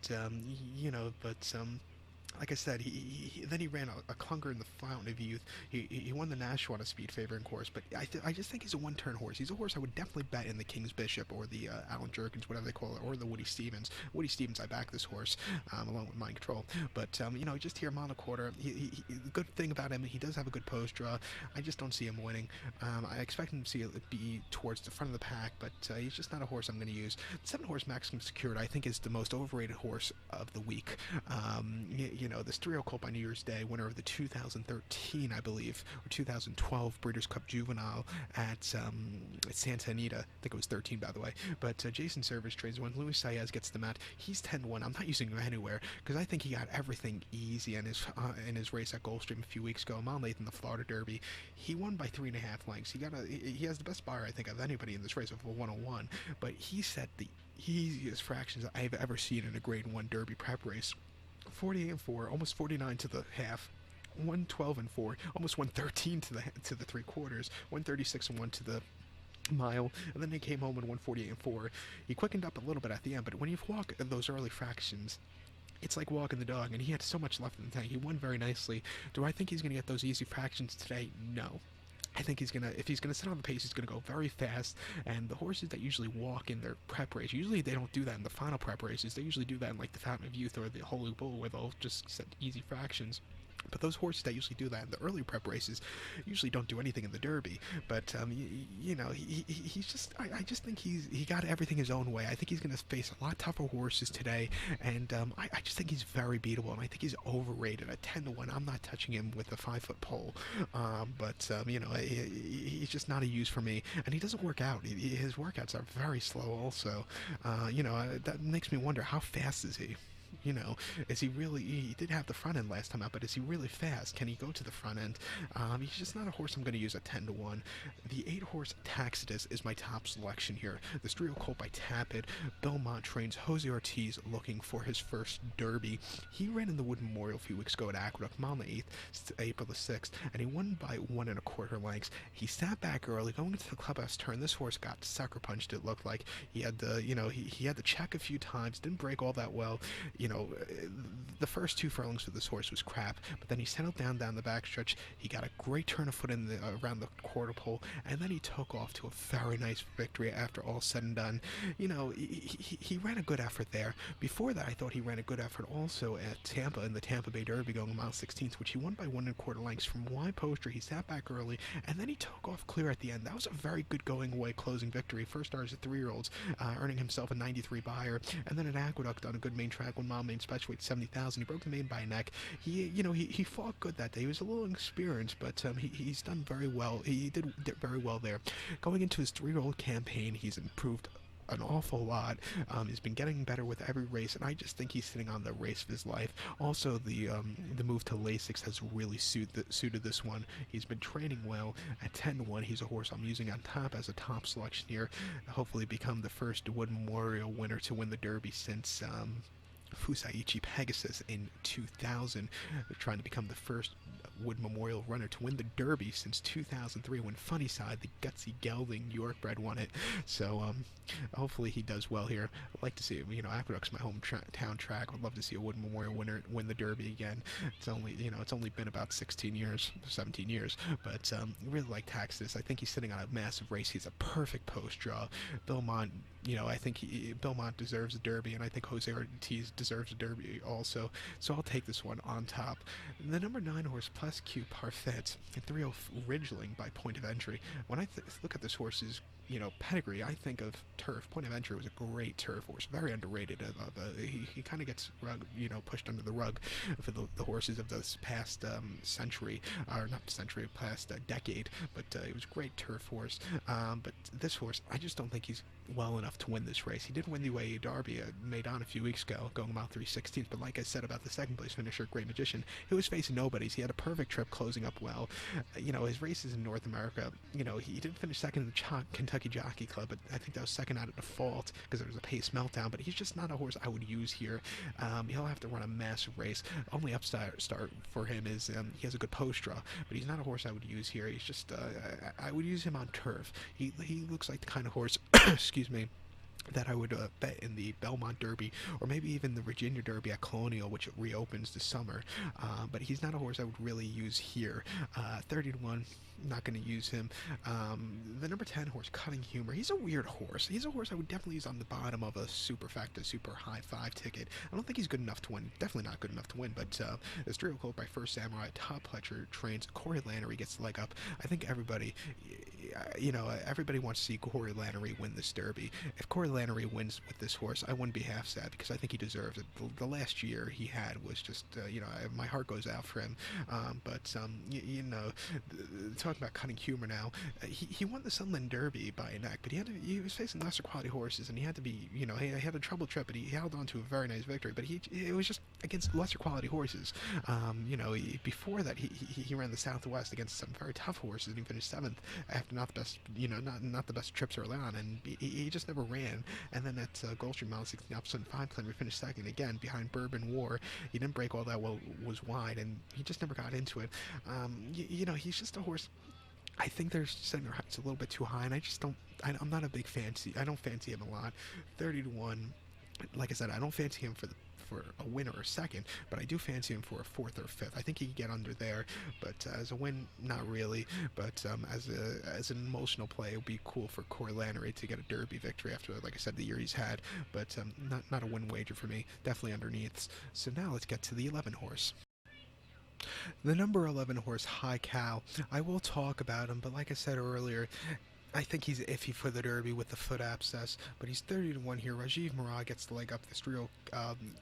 like I said, then he ran a clunger in the Fountain of Youth. He won the National on a speed favoring course, but I just think he's a one-turn horse. He's a horse I would definitely bet in the King's Bishop or the Alan Jerkins, whatever they call it, or the Woody Stevens. Woody Stevens, I back this horse along with Mind Control. But just here mile and a quarter. The good thing about him, he does have a good post draw. I just don't see him winning. I expect him to be towards the front of the pack, but he's just not a horse I'm going to use. The 7 horse Maximum Secured, I think, is the most overrated horse of the week. This 3-0 colt by New Year's Day, winner of the 2013, I believe, or 2012 Breeders' Cup Juvenile at Santa Anita. I think it was 13, by the way. But Jason Service trades when Luis Saez gets the mat. He's 10-1. I'm not using him anywhere because I think he got everything easy in his race at Gulfstream a few weeks ago. Mile 8th in the Florida Derby. He won by 3.5 lengths. He has the best buyer, I think, of anybody in this race of a 101. But he set the easiest fractions I've ever seen in a Grade 1 Derby prep race. 48-4, almost 49 to the half. 112-4, almost 113 to the 3/4. 136-1 to the mile, and then he came home in 148-4. He quickened up a little bit at the end, but when you walk in those early fractions, it's like walking the dog, and he had so much left in the tank. He won very nicely. Do I think he's going to get those easy fractions today? No. I think if he's gonna sit on the pace, he's gonna go very fast. And the horses that usually walk in their prep race, usually they don't do that in the final prep races. They usually do that in like the Fountain of Youth or the Holy Bull, where they'll just set easy fractions. But those horses that usually do that in the early prep races usually don't do anything in the Derby. But he's just, I just think he got everything his own way. I think he's going to face a lot tougher horses today, and I just think he's very beatable, and I think he's overrated at 10-1. I'm not touching him with a 5-foot pole, he's just not a use for me, and he doesn't work out. His workouts are very slow. Also, that makes me wonder, how fast is he? Is he really, he did have the front end last time out, but is he really fast? Can he go to the front end? He's just not a horse I'm going to use at 10-1. The 8 horse Tacitus is my top selection here. The 3-0 colt by Tappet. Belmont trains Jose Ortiz looking for his first Derby. He ran in the Wood Memorial a few weeks ago at Aqueduct, mile 8th, April the 6th, and he won by 1 1/4 lengths. He sat back early, going into the clubhouse turn. This horse got sucker punched, it looked like. He had he had to check a few times, didn't break all that well. The first 2 furlongs for this horse was crap, but then he settled down the backstretch. He got a great turn of foot around the quarter pole, and then he took off to a very nice victory after all said and done. He ran a good effort there. Before that, I thought he ran a good effort also at Tampa in the Tampa Bay Derby, going mile 16th, which he won by 1 1/4 lengths from wide poster. He sat back early, and then he took off clear at the end. That was a very good going away closing victory. First stars at 3-year-olds, earning himself a 93 buyer, and then at Aqueduct on a good main track, 1 mile main special weight 70,000. He broke the main by a neck. He fought good that day. He was a little inexperienced, but he's done very well. He did very well there. Going into his 3-year-old campaign, he's improved an awful lot. He's been getting better with every race, and I just think he's sitting on the race of his life. Also, the move to Lasix has really suited this one. He's been training well at 10-1. He's a horse I'm using on top as a top selection here. Hopefully, become the first Wood Memorial winner to win the Derby since Fusaichi Pegasus in 2000. They're trying to become the first Wood Memorial runner to win the Derby since 2003 when Funnyside, the gutsy gelding York bred, won it. So hopefully he does well here. I'd like to see, Aqueduct's my town track. I'd love to see a Wood Memorial winner win the Derby again. It's only been about 17 years, but I really like Taxis. I think he's sitting on a massive race. He's a perfect post draw. Belmont, I think Belmont deserves a Derby, and I think Jose Ortiz deserves a Derby also. So I'll take this one on top. The number 9 horse, Plus Q Parfait, at 3-0 Ridgeling by point of entry. When I look at this horse's pedigree, I think of Turf. Point of Entry was a great turf horse, very underrated. He kind of gets pushed under the rug for the horses of this past century, or not century, past decade. But it was a great turf horse. But this horse, I just don't think he's well enough to win this race. He did win the UAE Derby made on a few weeks ago, going about 3/16. But like I said about the second place finisher, Great Magician, he was facing nobodies. He had a perfect trip, closing up well. His races in North America, he didn't finish second in the Kentucky Jockey Club, but I think that was second out of default because there was a pace meltdown. But he's just not a horse I would use here. He'll have to run a massive race. Only upstart for him is he has a good post draw, but he's not a horse I would use here. He's just I would use him on turf. He looks like the kind of horse excuse me, that I would bet in the Belmont Derby, or maybe even the Virginia Derby at Colonial, which reopens this summer. But he's not a horse I would really use here. 30-1, not going to use him. The number 10 horse, Cutting Humor, he's a weird horse. He's a horse I would definitely use on the bottom of a superfecta, super high 5 ticket. I don't think he's good enough to win. Definitely not good enough to win, but this Trio Colt by First Samurai, Top Pletcher trains. Corey Lannery gets the leg up. I think everybody wants to see Corey Lannery win this Derby. If Corey Lannery wins with this horse, I wouldn't be half sad because I think he deserves it. The last year he had was just, my heart goes out for him. Talking about Cutting Humor now, he won the Sunland Derby by a neck, but he was facing lesser quality horses, and he had to be, he had a trouble trip, but he held on to a very nice victory. But it was just against lesser quality horses. Before that he ran the Southwest against some very tough horses, and he finished 7th after not the best, not the best trips early on, and he just never ran. And then at Gulfstream Mile 16 Option 5 Plan, we finished 2nd again behind Bourbon War. He didn't break all that well, was wide, and he just never got into it. He's just a horse. I think they're setting their heights a little bit too high, and I'm not a big fancy. I don't fancy him a lot. 30-1. Like I said, I don't fancy him for a win or a second, but I do fancy him for a 4th or 5th. I think he can get under there, but as a win, not really. But as an emotional play, it would be cool for Corey Lannery to get a Derby victory after, like I said, the year he's had. But not a win wager for me. Definitely underneath. So now let's get to the 11 horse. The number 11 horse, High Cow, I will talk about him, but like I said earlier, I think he's iffy for the Derby with the foot abscess, but he's 30-1 here. Rajiv Murad gets the leg up. This real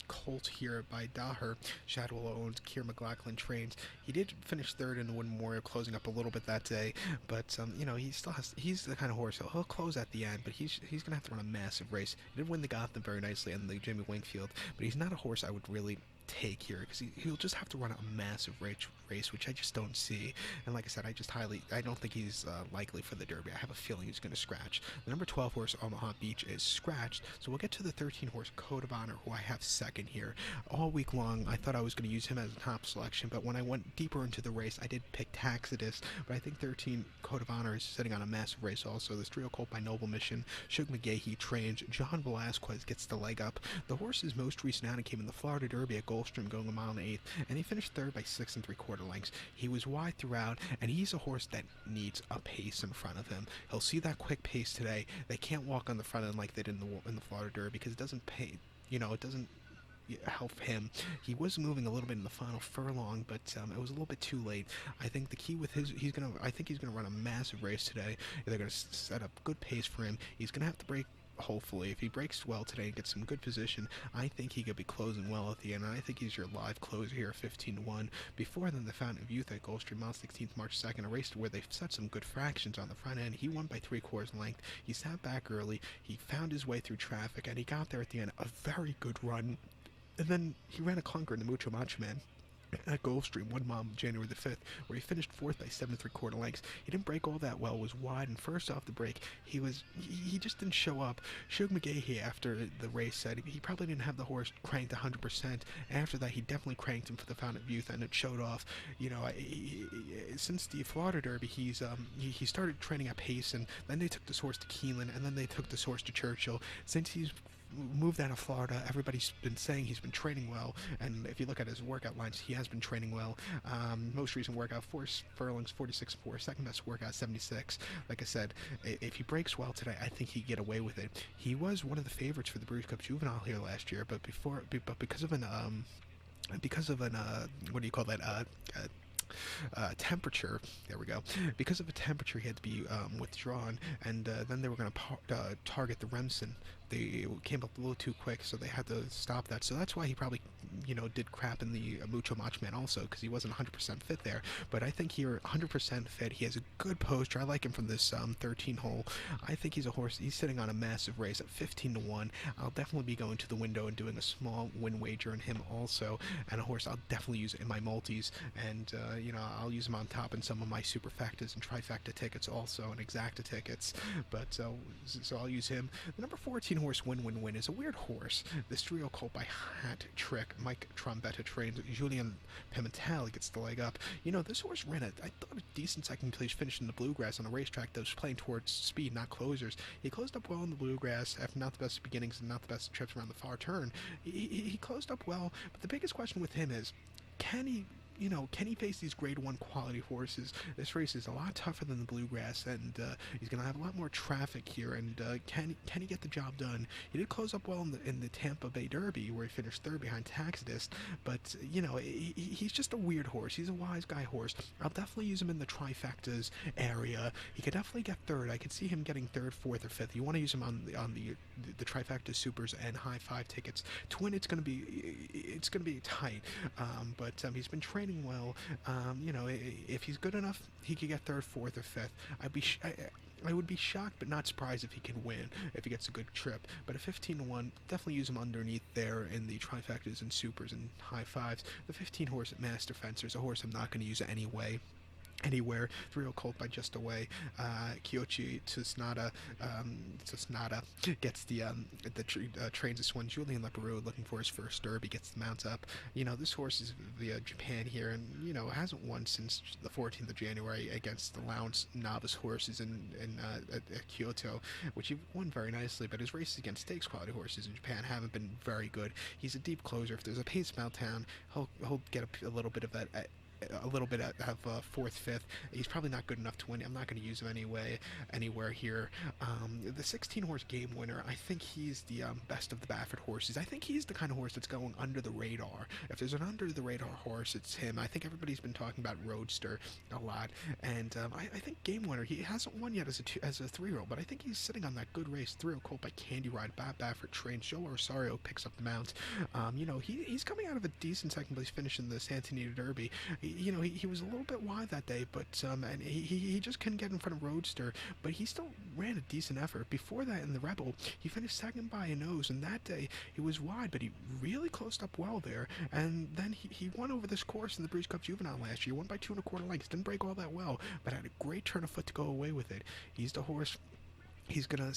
colt here by Daher. Shadwell owns. Keir McLaughlin trains. He did finish 3rd in the Wood Memorial, closing up a little bit that day, but he still has. He's the kind of horse he'll close at the end, but he's gonna have to run a massive race. He did win the Gotham very nicely in the Jimmy Wingfield, but he's not a horse I would really take here because he'll just have to run a massive race, which I just don't see. And like I said, I don't think he's likely for the Derby. I have a feeling he's going to scratch. The number 12 horse, Omaha Beach, is scratched, so we'll get to the 13 horse, Code of Honor, who I have 2nd here. All week long I thought I was going to use him as a top selection, but when I went deeper into the race I did pick Taxidus, but I think 13 Code of Honor is sitting on a massive race also. This Trio Colt by Noble Mission, Shug McGahee trains. John Velasquez gets the leg up. The horse's most recent outing came in the Florida Derby at Gulfstream, going a mile and 1/8, and he finished 3rd by 6 3/4 lengths. He was wide throughout, and he's a horse that needs a pace in front of him. He'll see that quick pace today. They can't walk on the front end like they did in the Florida Derby because it doesn't pay. It doesn't help him. He was moving a little bit in the final furlong, but it was a little bit too late. I think the key with I think he's gonna run a massive race today. They're gonna set up good pace for him. He's gonna have to break hopefully. If he breaks well today and gets some good position, I think he could be closing well at the end. And I think he's your live closer here, 15-1. Before then, the Fountain of Youth at Gulfstream on 16th March 2nd, a race where they set some good fractions on the front end. He won by 3/4 length. He sat back early. He found his way through traffic, and he got there at the end. A very good run. And then he ran a clunker in the Mucho Macho Man at Gulfstream, 1 mile, January the 5th, where he finished 4th by 7 3/4 lengths. He didn't break all that well, was wide, and first off the break, he just didn't show up. Shug McGahey, after the race, said he probably didn't have the horse cranked 100%. After that, he definitely cranked him for the Fountain of Youth, and it showed off. Since the Florida Derby, he started training at pace, and then they took this horse to Keeneland, and then they took this horse to Churchill. Since he's moved out of Florida, everybody's been saying he's been training well, and if you look at his workout lines, he has been training well. Most recent workout, 4 furlongs, 46.4, second best workout, 76. Like I said, if he breaks well today, I think he'd get away with it. He was one of the favorites for the Breeders' Cup Juvenile here last year, but because of an what do you call that, temperature. There we go. Because of a temperature, he had to be withdrawn, and then they were going to target the Remsen. They came up a little too quick, so they had to stop that. So that's why he probably, did crap in the Mucho Macho Man also, because he wasn't 100% fit there. But I think here, 100% fit. He has a good posture. I like him from this 13 hole. I think he's a horse. He's sitting on a massive race at 15-1. I'll definitely be going to the window and doing a small win wager on him also. And a horse I'll definitely use in my multis, and I'll use him on top in some of my superfectas and trifecta tickets also, and exacta tickets. But so I'll use him. The number 14 horse Win is a weird horse. This trio colt by Hat Trick. Mike Trombetta trains. Julian Pimentel gets the leg up. This horse ran I thought a decent second place finish in the bluegrass on a racetrack that was playing towards speed, not closers. He closed up well in the bluegrass after not the best beginnings and not the best trips around the far turn. He closed up well, but the biggest question with him is, can he face these grade 1 quality horses? This race is a lot tougher than the bluegrass, and he's going to have a lot more traffic here, and can he get the job done? He did close up well in the Tampa Bay Derby, where he finished 3rd behind Taxidist, but he's just a weird horse. He's a wise guy horse. I'll definitely use him in the trifectas area. He could definitely get 3rd. I could see him getting 3rd, 4th, or 5th. You want to use him on the trifecta supers and high 5 tickets. To win, it's going to be tight, but he's been training well. If he's good enough, he could get 3rd, 4th, or 5th. I would be shocked but not surprised if he can win, if he gets a good trip. But at 15-1, definitely use him underneath there in the trifectas and supers and high 5s. The 15 horse at Master Fencer is a horse I'm not going to use anywhere. 3-0 colt by Just Away. Kyochi Tsusnada gets the trains this one. Julian Leperoux, looking for his first Derby, gets the mount up. This horse is via Japan here, and hasn't won since the 14th of January against the Lowndes novice horses at Kyoto, which he won very nicely. But his races against stakes quality horses in Japan haven't been very good. He's a deep closer. If there's a pace Town, he'll get a little bit of that. A little bit of 4th, 5th. He's probably not good enough to win. I'm not going to use him anywhere here. The 16 horse Game Winner, I think he's the best of the Baffert horses. I think he's the kind of horse that's going under the radar. If there's an under the radar horse, it's him. I think everybody's been talking about Roadster a lot, and I think Game Winner, he hasn't won yet as a 3-year-old, but I think he's sitting on that good race. 3-0 colt by Candy Ride. Baffert trains. Joe Rosario picks up the mount. He's coming out of a decent second place finish in the Santa Anita Derby. He was a little bit wide that day, but and he just couldn't get in front of Roadster, but he still ran a decent effort. Before that, in the Rebel, he finished second by a nose, and that day he was wide, but he really closed up well there. And then he won over this course in the Breeders' Cup Juvenile last year. Won by 2 1/4 lengths. Didn't break all that well, but had a great turn of foot to go away with it. He's the horse. He's gonna,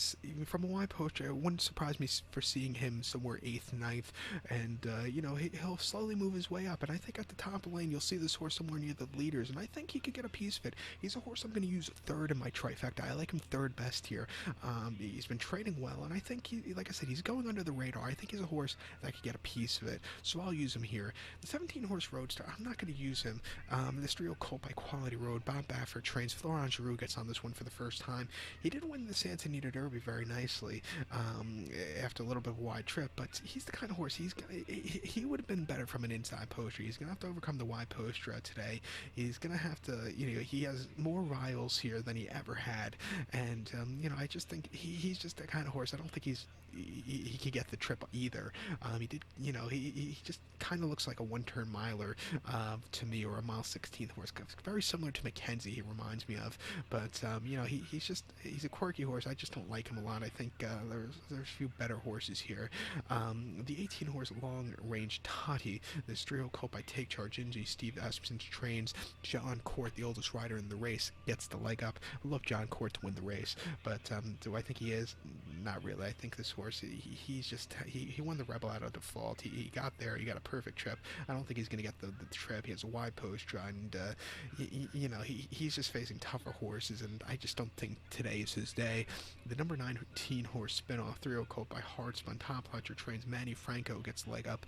from a wide poster, it wouldn't surprise me for seeing him somewhere 8th, 9th, and he'll slowly move his way up. And I think at the top of the lane, you'll see this horse somewhere near the leaders, and I think he could get a piece of it. He's a horse I'm going to use 3rd in my trifecta. I like him 3rd best here. He's been training well, and I think like I said, he's going under the radar. I think he's a horse that could get a piece of it, so I'll use him here. The 17 horse Roadster, I'm not going to use him. This 3-0 colt by Quality Road. Bob Baffert trains. Florent Giroux gets on this one for the first time. He did win the Santa Louisiana Derby very nicely after a little bit of a wide trip, but he's the kind of horse he would have been better from an inside poster. He's gonna have to overcome the wide poster today. He's gonna have to, he has more riles here than he ever had, and I just think he's just that kind of horse. I don't think he could get the trip either. He did, he just kind of looks like a one-turn miler to me, or a mile 16th horse. Very similar to Mackenzie, he reminds me of. But he's a quirky horse. I just don't like him a lot. I think there's a few better horses here. The 18 horse Long Range Toddy, this trio colt by Take Charge Ingy, Steve Espenson trains. John Court, the oldest rider in the race, gets the leg up. I love John Court to win the race, but do I think he is? Not really. I think this horse, he won the Rebel out of default. He got there. He got a perfect trip. I don't think he's going to get the trip. He has a wide post and he's just facing tougher horses, and I just don't think today is his day. The number 19 horse Spinoff, 3-0 colt by Hardspun, Top Fletcher trains. Manny Franco gets the leg up.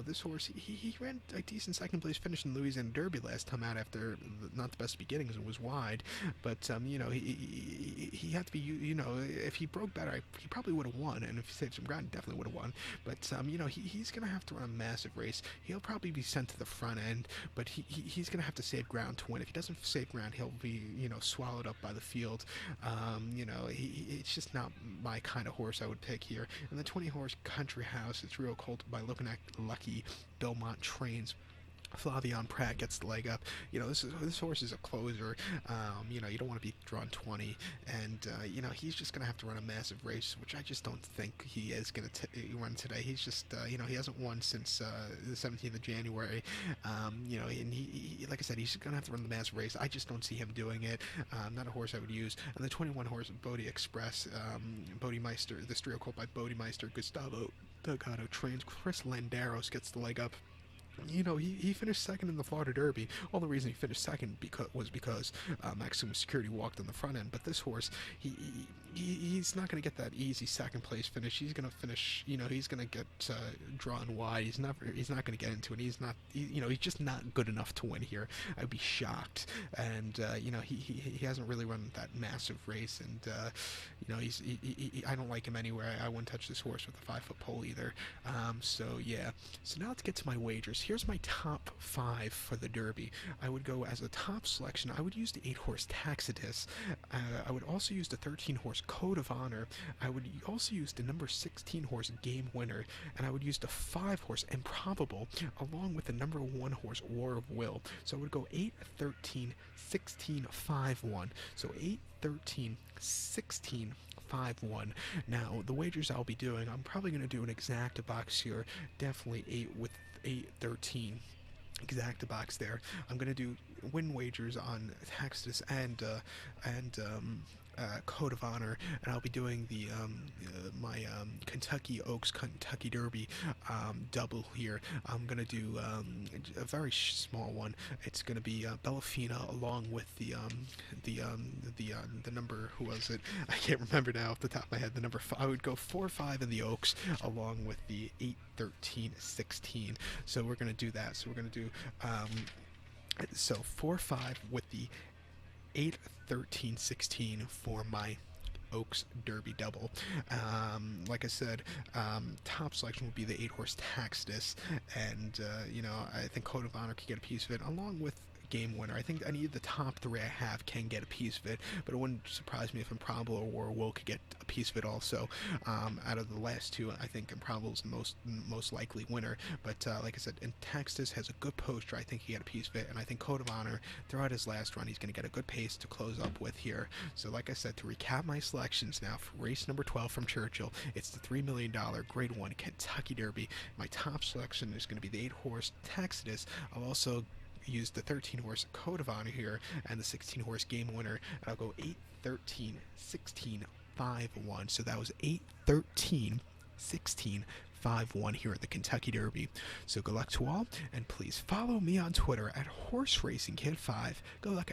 This horse, he ran a decent second place finish in Louisiana Derby last time out after not the best beginnings. It was wide, but he had to be, if he broke better, he probably would have won, and if he saved some ground, he definitely would have won. But he's going to have to run a massive race. He'll probably be sent to the front end, but he's going to have to save ground to win. If he doesn't save ground, he'll be swallowed up by the field. It's just not my kind of horse I would pick here. And the 20 horse Country House, it's real colt by Looking at Lucky, Belmont trains. Flavion Pratt gets the leg up. This horse is a closer. You don't want to be drawn 20, and he's just gonna have to run a massive race, which I just don't think he is gonna run today. He's just he hasn't won since the 17th of January. And he like I said, he's gonna have to run the massive race. I just don't see him doing it. Not a horse I would use. And the 21 horse Bodie Express, Bodymeister, the trio colt by Bodymeister, Gustavo Delgado trains. Chris Landeros gets the leg up. He finished second in the Florida Derby. All the reason he finished second was because Maximum Security walked on the front end. But this horse, he's not going to get that easy second place finish. He's going to finish. He's going to get drawn wide. He's not going to get into it. He's just not good enough to win here. I'd be shocked. And he hasn't really run that massive race. And I don't like him anywhere. I wouldn't touch this horse with a 5-foot pole either. So now let's get to my wagers. Here's my top 5 for the Derby. I would go as a top selection. I would use the 8 horse Tacitus. I would also use the 13 horse Code of Honor. I would also use the number 16 horse Game Winner, and I would use the 5 horse Improbable along with the number 1 horse War of Will. So I would go 8, 13, 16, 5, 1. So 8, 13, 16, 5-1. Now, the wagers I'll be doing, I'm probably going to do an exacta box here. Definitely 8 13 exacta box there. I'm going to do win wagers on Tacitus and Code of Honor, and I'll be doing the my Kentucky Oaks Kentucky Derby double here. I'm gonna do a very small one. It's gonna be Bellafina along with the number, who was it? I can't remember now off the top of my head. The number 5. I would go 4, 5 in the Oaks along with the 8, 13, 16. So we're gonna do that. So we're gonna do 4, 5 with the 8, 13, 16 for my Oaks Derby double. Like I said, top selection would be the 8 horse Tacitus, and I think Code of Honor could get a piece of it along with Game Winner. I think any of the top 3 I have can get a piece of it, but it wouldn't surprise me if Improbable or War Will could get a piece of it also. Out of the last 2, I think Improbable is the most likely winner, but like I said, and Tacitus has a good poster. I think he got a piece of it, and I think Code of Honor, throughout his last run, he's going to get a good pace to close up with here. So like I said, to recap my selections now for race number 12 from Churchill, it's the $3 million Grade 1 Kentucky Derby. My top selection is going to be the 8 horse Tacitus. I'll also use the 13 horse Code of Honor here and the 16 horse Game Winner, and I'll go 8, 13, 16, 5, 1. So that was 8, 13, 16, 5-1 here at the Kentucky Derby. So good luck to all, and please follow me on Twitter at HorseRacingKid5. Good luck.